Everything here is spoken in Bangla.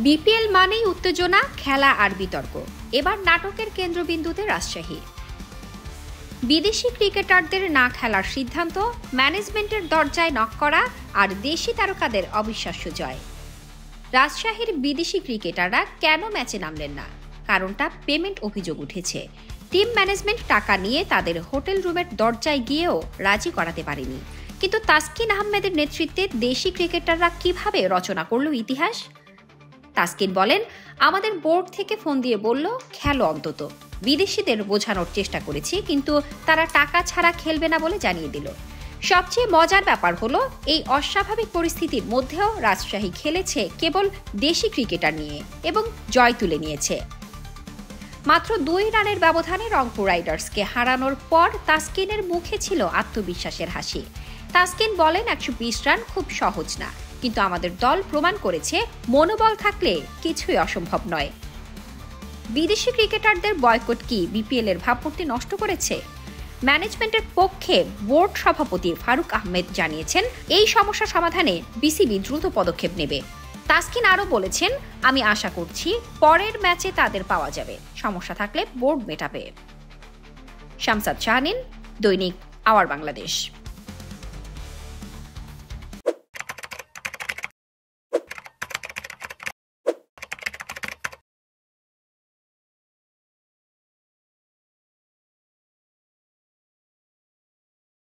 বিপিএল মানেই উত্তেজনা, খেলা আর বিতর্ক। এবার নাটকের কেন্দ্রবিন্দুতে রাজশাহী। বিদেশি ক্রিকেটারদের না খেলার সিদ্ধান্ত, ম্যানেজমেন্টের দরজায় নক করা আর দেশি তারকাদের অবিশ্বাস্য জয়। রাজশাহীর বিদেশি ক্রিকেটাররা কেন ম্যাচে নামলেন না? কারণটা পেমেন্ট অভিযোগ উঠেছে। টিম ম্যানেজমেন্ট টাকা নিয়ে তাদের হোটেল রুমের দরজায় গিয়েও রাজি করাতে পারেনি। কিন্তু তাসকিন আহমেদের নেতৃত্বে দেশি ক্রিকেটাররা কিভাবে রচনা করল ইতিহাস? তাসকিন বলেন, আমাদের বোর্ড থেকে ফোন দিয়ে বলল খেলো অন্তত। বিদেশিদের বোঝানোর চেষ্টা করেছি, কিন্তু তারা টাকা ছাড়া খেলবে না বলে জানিয়ে দিল। সবচেয়ে মজার ব্যাপার হলো, এই অস্বাভাবিক পরিস্থিতির মধ্যেও রাজশাহী খেলেছে কেবল দেশি ক্রিকেটার নিয়ে এবং জয় তুলে নিয়েছে। মাত্র 2 রানের ব্যবধানে রংপুর রাইডার্সকে হারানোর পর তাসকিনের মুখে ছিল আত্মবিশ্বাসের হাসি। তাসকিন বলেন, 120 রান খুব সহজ না, কিন্তু আমাদের দল প্রমাণ করেছে মনোবল থাকলে কিছুই অসম্ভব নয়। বিদেশি ক্রিকেটারদের বয়কট কি বিপিএল এর ভাবমূর্তি নষ্ট করেছে? ম্যানেজমেন্টের পক্ষে বোর্ড সভাপতি ফারুক আহমেদ জানিয়েছেন, এই সমস্যা সমাধানে বিসিবি দ্রুত পদক্ষেপ নেবে। তাসকিন আরও বলেছেন, আমি আশা করছি পরের ম্যাচে তাদের পাওয়া যাবে, সমস্যা থাকলে বোর্ড মেটাবে। শামসাদ শাহীন, দৈনিক আওয়ার বাংলাদেশ।